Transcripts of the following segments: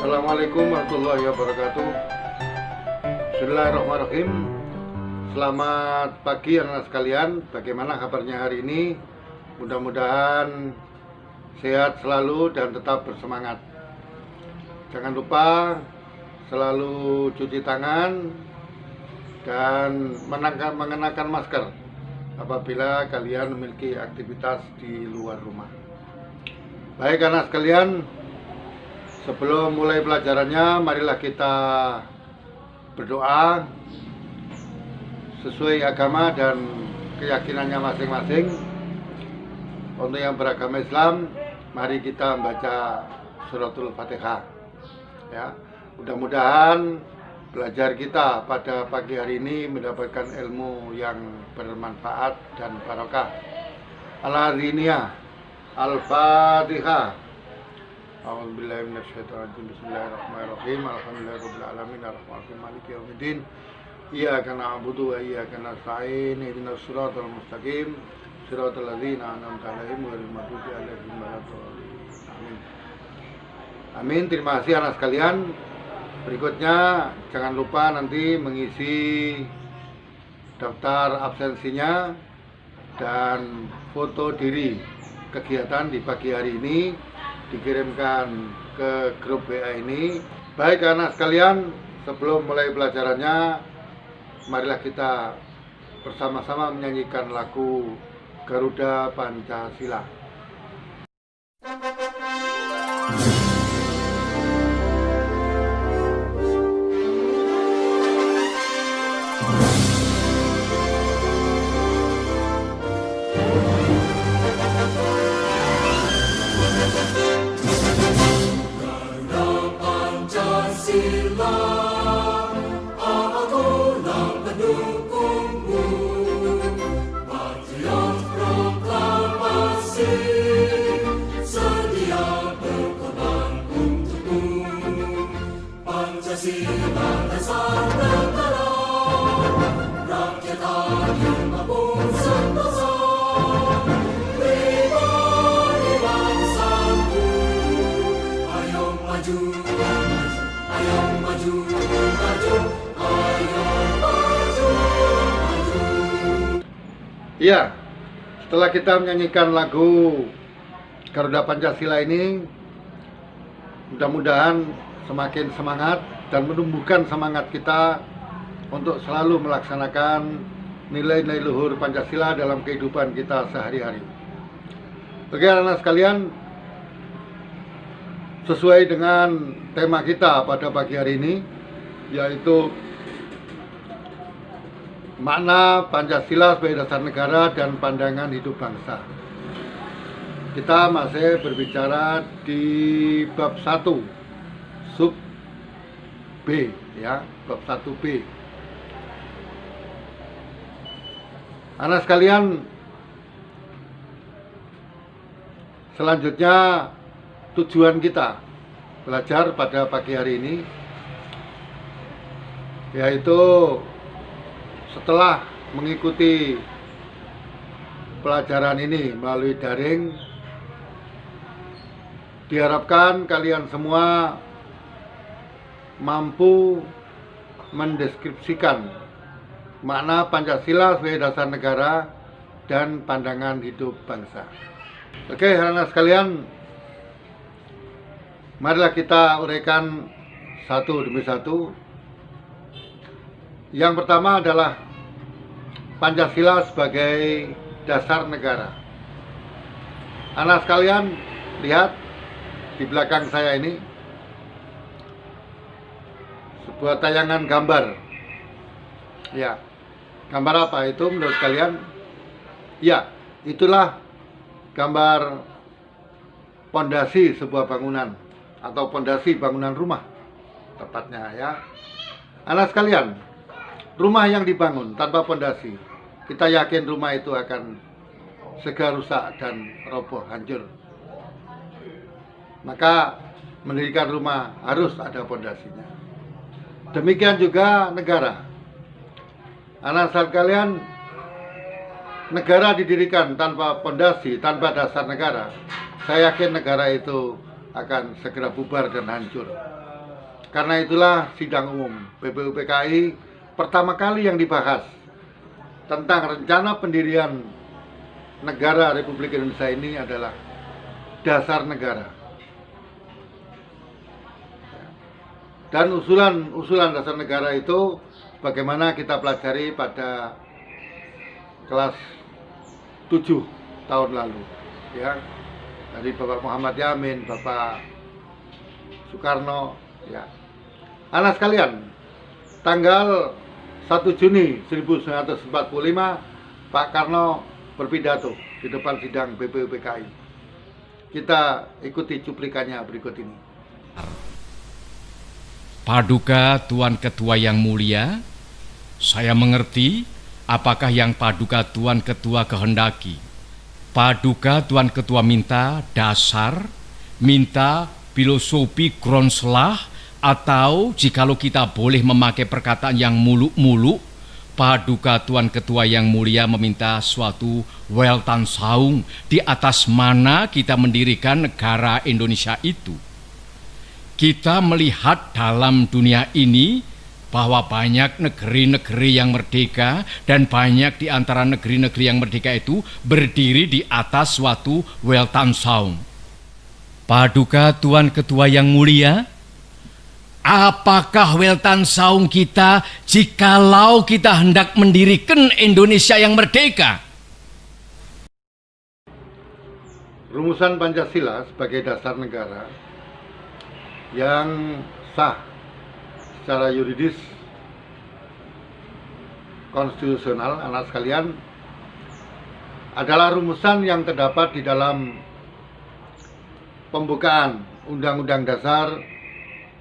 Assalamualaikum warahmatullahi wabarakatuh. Bismillahirrahmanirrahim. Selamat pagi anak-anak sekalian. Bagaimana kabarnya hari ini? Mudah-mudahan sehat selalu dan tetap bersemangat. Jangan lupa selalu cuci tangan dan mengenakan masker apabila kalian memiliki aktivitas di luar rumah. Baik anak sekalian, sebelum mulai pelajarannya, marilah kita berdoa sesuai agama dan keyakinannya masing-masing. Untuk yang beragama Islam, mari kita membaca suratul Fatihah. Ya, mudah-mudahan belajar kita pada pagi hari ini mendapatkan ilmu yang bermanfaat dan barokah. Al-Hadiniyah, Al-Fatihah. A'udzubillahi minasyaitonirrajim. Bismillahirrahmanirrahim. Alhamdulillahirabbil alamin arrahmanirrahim maliki yaumiddin. Iyyaka na'budu wa iyyaka nasta'in. Ihdinas siratal mustaqim. Siratal ladzina an'amta 'alaihim ghairil maghdubi 'alaihim waladdallin. Amin. Amin. Terima kasih anak sekalian. Berikutnya jangan lupa nanti mengisi daftar absensinya dan foto diri kegiatan di pagi hari ini dikirimkan ke grup WA ini. Baik anak sekalian, sebelum mulai pelajarannya, marilah kita bersama-sama menyanyikan lagu Garuda Pancasila. Ya, setelah kita menyanyikan lagu Garuda Pancasila ini, mudah-mudahan semakin semangat dan menumbuhkan semangat kita untuk selalu melaksanakan nilai-nilai luhur Pancasila dalam kehidupan kita sehari-hari. Oke anak-anak sekalian, sesuai dengan tema kita pada pagi hari ini, yaitu makna Pancasila sebagai dasar negara dan pandangan hidup bangsa. Kita masih berbicara di bab 1 sub B, ya, bab 1B. Anak sekalian, selanjutnya tujuan kita belajar pada pagi hari ini yaitu setelah mengikuti pelajaran ini melalui daring, diharapkan kalian semua mampu mendeskripsikan makna Pancasila sebagai dasar negara dan pandangan hidup bangsa. Oke, anak sekalian, marilah kita uraikan satu demi satu. Yang pertama adalah Pancasila sebagai dasar negara. Anak sekalian, lihat di belakang saya ini sebuah tayangan gambar. Ya, gambar apa itu menurut kalian? Ya, itulah gambar pondasi sebuah bangunan atau pondasi bangunan rumah tepatnya, ya. Anak sekalian, rumah yang dibangun tanpa pondasi, kita yakin rumah itu akan segera rusak dan roboh, hancur. Maka mendirikan rumah harus ada pondasinya. Demikian juga negara. Anak sekalian, negara didirikan tanpa pondasi, tanpa dasar negara, saya yakin negara itu akan segera bubar dan hancur. Karena itulah sidang umum BPUPKI pertama kali yang dibahas tentang rencana pendirian negara Republik Indonesia ini adalah dasar negara. Dan usulan dasar negara itu bagaimana kita pelajari pada kelas 7 tahun lalu, ya, dari Bapak Muhammad Yamin, Bapak Soekarno, ya. Anak sekalian, tanggal 1 Juni 1945 Pak Karno berpidato di depan sidang BPUPKI. Kita ikuti cuplikannya berikut ini. Paduka Tuan Ketua yang mulia, saya mengerti apakah yang Paduka Tuan Ketua kehendaki. Paduka Tuan Ketua minta dasar, minta filosofi Grondslag, atau jikalau kita boleh memakai perkataan yang muluk-muluk, Paduka Tuan Ketua yang mulia meminta suatu Weltanschauung di atas mana kita mendirikan negara Indonesia itu. Kita melihat dalam dunia ini bahwa banyak negeri-negeri yang merdeka dan banyak di antara negeri-negeri yang merdeka itu berdiri di atas suatu Weltanschauung. Paduka Tuan Ketua yang mulia, apakah Weltanschauung kita jikalau kita hendak mendirikan Indonesia yang merdeka? Rumusan Pancasila sebagai dasar negara yang sah secara yuridis konstitusional, anak sekalian, adalah rumusan yang terdapat di dalam pembukaan Undang-Undang Dasar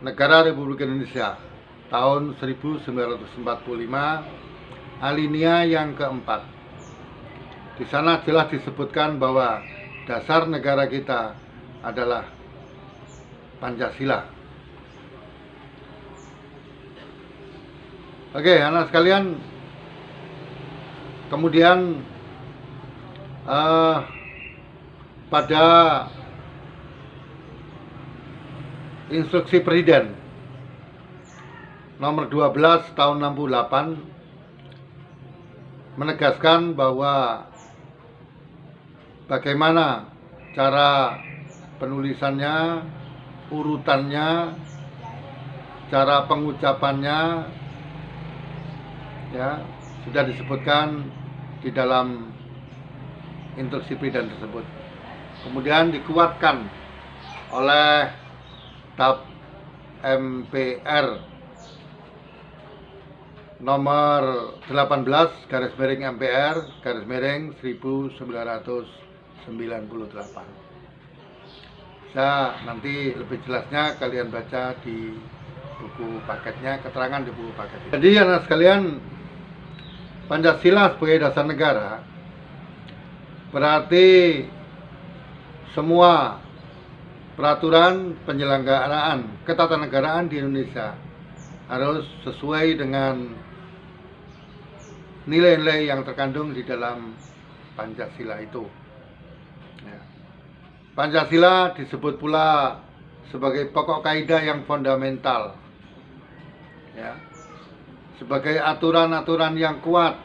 Negara Republik Indonesia tahun 1945 alinea yang keempat. Di sana jelas disebutkan bahwa dasar negara kita adalah Pancasila. Oke, anak sekalian, kemudian pada Instruksi Presiden nomor 12 tahun 68 menegaskan bahwa bagaimana cara penulisannya, urutannya, cara pengucapannya, ya, sudah disebutkan di dalam instruksi presiden tersebut. Kemudian dikuatkan oleh TAP MPR nomor 18 /MPR /1998. Bisa nanti lebih jelasnya kalian baca di buku paketnya, keterangan di buku paket. Jadi anak sekalian, Pancasila sebagai dasar negara berarti semua peraturan penyelenggaraan ketatanegaraan di Indonesia harus sesuai dengan nilai-nilai yang terkandung di dalam Pancasila itu. Ya. Pancasila disebut pula sebagai pokok kaidah yang fundamental, ya, sebagai aturan-aturan yang kuat,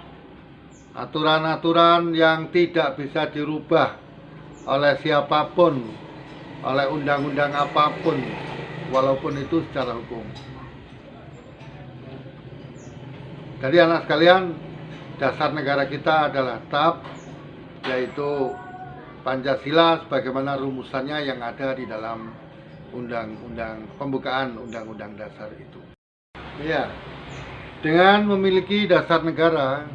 aturan-aturan yang tidak bisa dirubah oleh siapapun, oleh undang-undang apapun, walaupun itu secara hukum. Jadi anak sekalian, dasar negara kita adalah TAP, yaitu Pancasila sebagaimana rumusannya yang ada di dalam undang-undang pembukaan Undang-Undang Dasar itu. Ya, dengan memiliki dasar negara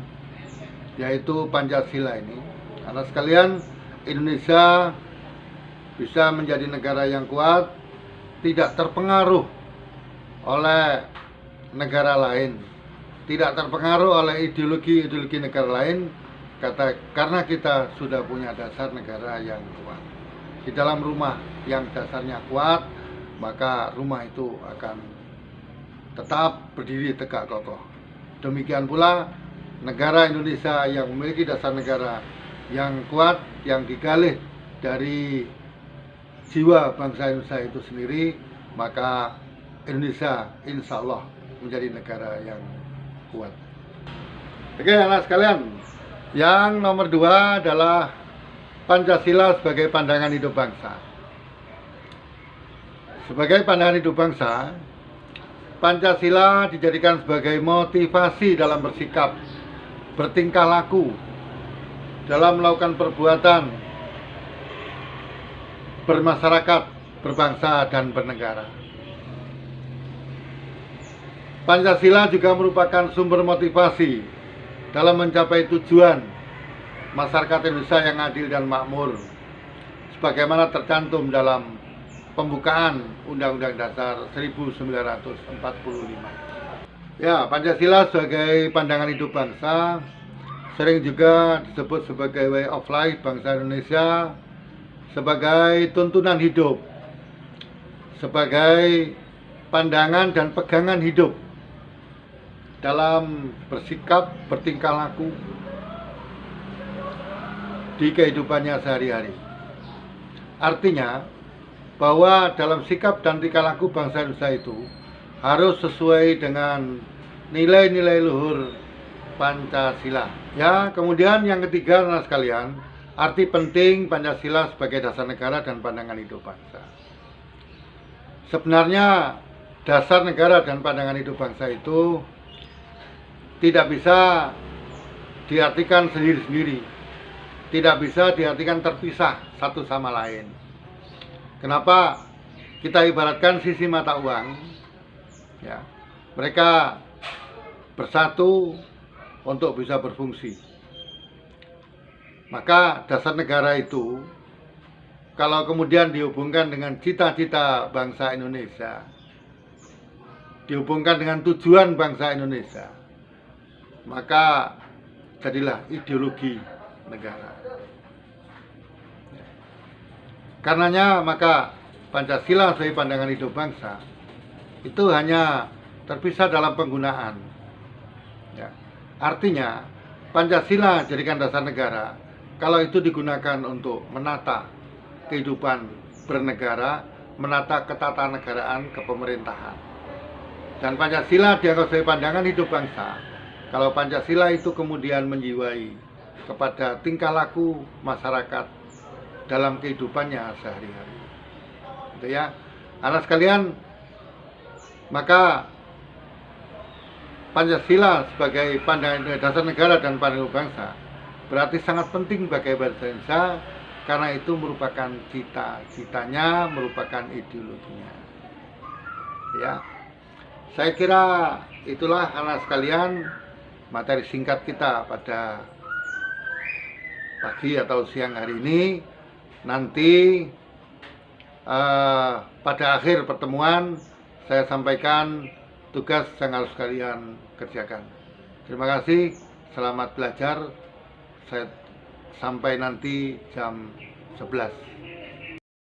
yaitu Pancasila ini, anak sekalian, Indonesia bisa menjadi negara yang kuat, tidak terpengaruh oleh negara lain, tidak terpengaruh oleh ideologi-ideologi negara lain, karena kita sudah punya dasar negara yang kuat. Di dalam rumah yang dasarnya kuat, maka rumah itu akan tetap berdiri tegak kokoh. Demikian pula negara Indonesia yang memiliki dasar negara yang kuat, yang digalih dari jiwa bangsa Indonesia itu sendiri, maka Indonesia insya Allah menjadi negara yang kuat. Oke anak sekalian, yang nomor 2 adalah Pancasila sebagai pandangan hidup bangsa. Sebagai pandangan hidup bangsa, Pancasila dijadikan sebagai motivasi dalam bersikap, bertingkah laku, dalam melakukan perbuatan, bermasyarakat, berbangsa, dan bernegara. Pancasila juga merupakan sumber motivasi dalam mencapai tujuan masyarakat Indonesia yang adil dan makmur, sebagaimana tercantum dalam pembukaan Undang-Undang Dasar 1945. Ya, Pancasila sebagai pandangan hidup bangsa sering juga disebut sebagai way of life bangsa Indonesia, sebagai tuntunan hidup, sebagai pandangan dan pegangan hidup dalam bersikap, bertingkah laku di kehidupannya sehari-hari. Artinya bahwa dalam sikap dan tingkah laku bangsa Indonesia itu harus sesuai dengan nilai-nilai luhur Pancasila. Ya, kemudian yang ketiga anak sekalian, arti penting Pancasila sebagai dasar negara dan pandangan hidup bangsa. Sebenarnya dasar negara dan pandangan hidup bangsa itu tidak bisa diartikan sendiri-sendiri, tidak bisa diartikan terpisah satu sama lain. Kenapa? Kita ibaratkan sisi mata uang, ya, mereka bersatu untuk bisa berfungsi. Maka dasar negara itu kalau kemudian dihubungkan dengan cita-cita bangsa Indonesia, dihubungkan dengan tujuan bangsa Indonesia, maka jadilah ideologi negara. Karenanya maka Pancasila sebagai pandangan hidup bangsa itu hanya terpisah dalam penggunaan. Ya. Artinya Pancasila jadikan dasar negara kalau itu digunakan untuk menata kehidupan bernegara, menata ketatanegaraan kepemerintahan. Dan Pancasila dianggap sebagai pandangan hidup bangsa kalau Pancasila itu kemudian menjiwai kepada tingkah laku masyarakat dalam kehidupannya sehari-hari. Gitu ya. Anak sekalian, maka Pancasila sebagai pandangan dasar negara dan pandangan hidup bangsa berarti sangat penting bagi bangsa Indonesia karena itu merupakan cita-citanya, merupakan ideologinya. Ya. Saya kira itulah anak sekalian materi singkat kita pada pagi atau siang hari ini. Nanti pada akhir pertemuan saya sampaikan tugas yang harus kalian kerjakan. Terima kasih, selamat belajar. Saya sampai nanti jam 11.